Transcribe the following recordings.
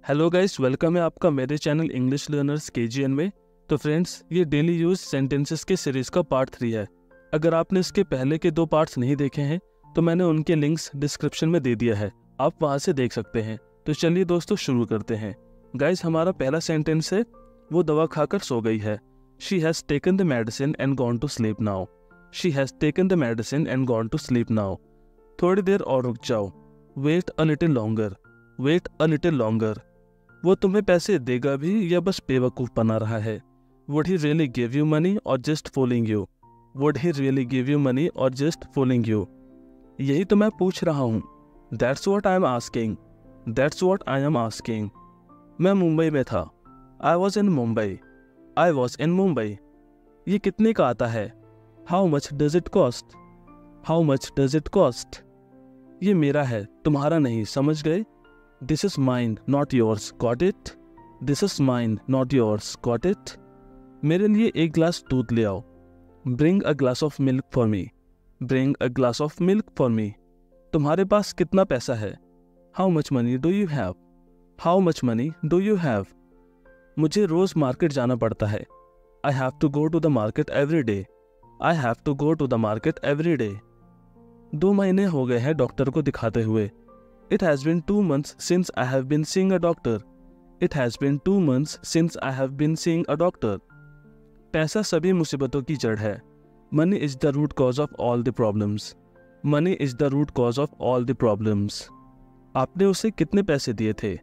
Hello guys, welcome है आपका मेरे चैनल इंग्लिश लर्नर्स KGN में। तो फ्रेंड्स, ये डेली यूज सेंटेंसेस के सीरीज का पार्ट 3 है। अगर आपने इसके पहले के 2 पार्ट्स नहीं देखे हैं तो मैंने उनके लिंक्स डिस्क्रिप्शन में दे दिया है, आप वहां से देख सकते हैं। तो चलिए दोस्तों शुरू करते हैं। गाइस, हमारा पहला सेंटेंस है, वो दवा खाकर सो गई है। She has taken the medicine and gone to sleep now. She has taken the medicine and gone to sleep now. थोड़ी देर और रुक जाओ। Wait a little longer. Wait a little longer. वो तुम्हें पैसे देगा भी या बस बेवकूफ़ बना रहा है? Would he really give you money or just fooling you? Would he really give you money or just fooling you? यही तो मैं पूछ रहा हूँ। That's what I am asking. That's what I am asking. मैं मुंबई में था। I was in Mumbai. I was in Mumbai. ये कितने का आता है? How much does it cost? How much does it cost? ये मेरा है, तुम्हारा नहीं, समझ गए? This is mine, not yours. Got it? This is mine, not yours. Got it? मेरे लिए एक गिलास दूध ले आओ। Bring a glass of milk for me. Bring a glass of milk for me. तुम्हारे पास कितना पैसा है? How much money do you have? How much money do you have? मुझे रोज मार्केट जाना पड़ता है। I have to go to the market every day. I have to go to the market every day. 2 महीने हो गए हैं doctor को दिखाते हुए। It has been 2 months since I have been seeing a doctor. It has been 2 months since I have been seeing a doctor. पैसा सभी मुसीबतों की जड़ है। Money is the root cause of all the problems. Money is the root cause of all the problems. आपने उसे कितने पैसे दिए थे?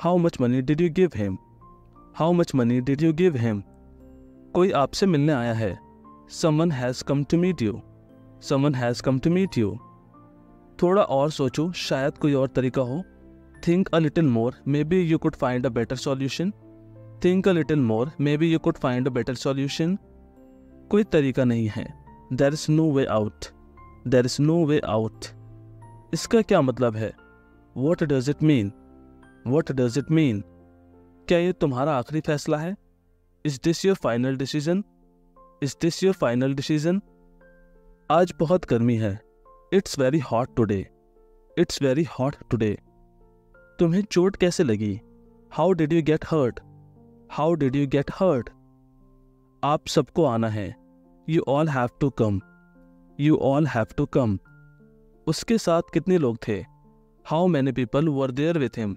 How much money did you give him? How much money did you give him? कोई आपसे मिलने आया है। Someone has come to meet you. Someone has come to meet you. थोड़ा और सोचो, शायद कोई और तरीका हो। Think a little more, maybe you could find a better solution. Think a little more, maybe you could find a better solution. कोई तरीका नहीं है। There is no way out. There is no way out. इसका क्या मतलब है? What does it mean? What does it mean? क्या ये तुम्हारा आखिरी फैसला है? Is this your final decision? Is this your final decision? आज बहुत गर्मी है। It's very hot today. It's very hot today. तुम्हें चोट कैसे लगी? How did you get hurt? How did you get hurt? आप सबको आना है। You all have to come. You all have to come. उसके साथ कितने लोग थे? How many people were there with him?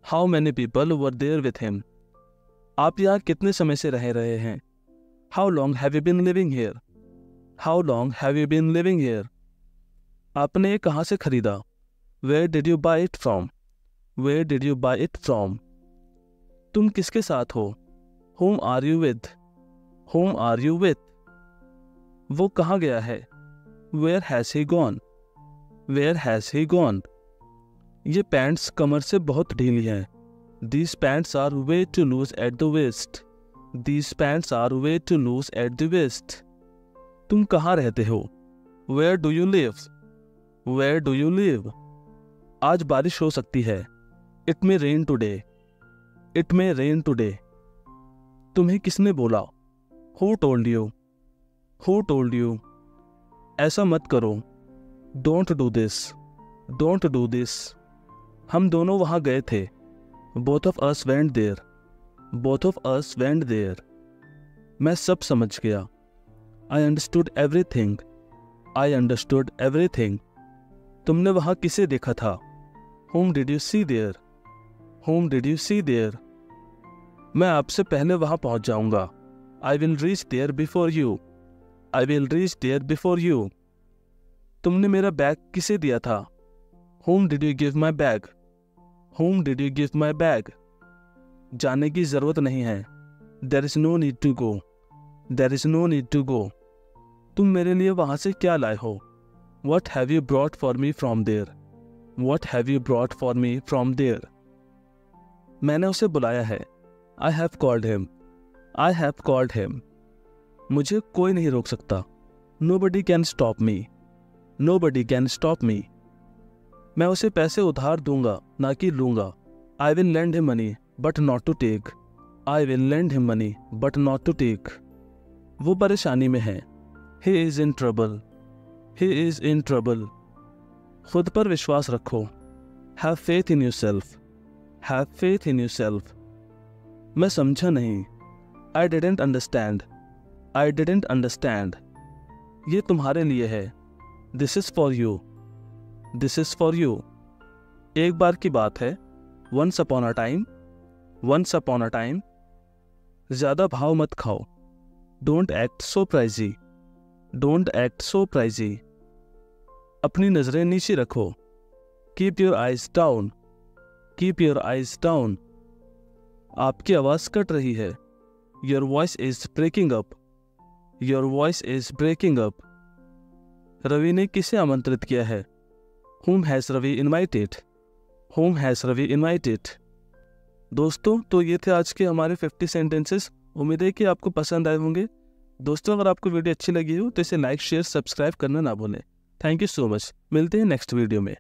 How many people were there with him? आप यहाँ कितने समय से रह रहे हैं? How long have you been living here? How long have you been living here? आपने ये कहाँ से खरीदा? Where did you buy it from? Where did you buy it from? तुम किसके साथ हो? Whom are you with? Whom are you with? वो कहाँ गया है? Where has he gone? Where has he gone? ये पैंट्स कमर से बहुत ढीली हैं। These pants are way too loose at the waist. These pants are way too loose at the waist. तुम कहाँ रहते हो? Where do you live? Where do you live? आज बारिश हो सकती है। It may rain today. It may rain today. तुम्हें किसने बोला? Who told you? Who told you? ऐसा मत करो। Don't do this. Don't do this. हम दोनों वहाँ गए थे। Both of us went there. Both of us went there. मैं सब समझ गया। I understood everything. I understood everything. तुमने वहाँ किसे देखा था? Whom did you see there? Whom did you see there? मैं आपसे पहले वहाँ पहुँच जाऊँगा। I will reach there before you. I will reach there before you. तुमने मेरा बैग किसे दिया था? Whom did you give my bag? Whom did you give my bag? जाने की ज़रूरत नहीं है। There is no need to go. There is no need to go. तुम मेरे लिए वहाँ से क्या लाए हो? What have you brought for me from there? What have you brought for me from there? मैंने उसे बुलाया है। I have called him. I have called him. मुझे कोई नहीं रोक सकता। Nobody can stop me. Nobody can stop me. मैं उसे पैसे उधार दूंगा, ना कि लूंगा। I will lend him money, but not to take. I will lend him money, but not to take. वो परेशानी में है। He is in trouble. He is in trouble. खुद पर विश्वास रखो। Have faith in yourself. Have faith in yourself. मैं समझा नहीं, I didn't understand, I didn't understand. ये तुम्हारे लिए है, this is for you, this is for you. एक बार की बात है, once upon a time, once upon a time. ज्यादा भाव मत खाओ, don't act so pricey, don't act so pricey. अपनी नजरें नीचे रखो, keep your eyes down, keep your eyes down. आपकी आवाज कट रही है, your voice is breaking up, your voice is breaking up. Ravi ने किसे आमंत्रित किया है, whom has Ravi invited, whom has Ravi invited. दोस्तों, तो ये थे आज के हमारे 50 सेंटेंसेस। उम्मीद है कि आपको पसंद आए होंगे। दोस्तों, अगर आपको वीडियो अच्छी लगी हो तो इसे लाइक, शेयर, सब्सक्राइब करना ना भूलें। Thank you so much. मिलते हैं नेक्स्ट वीडियो में।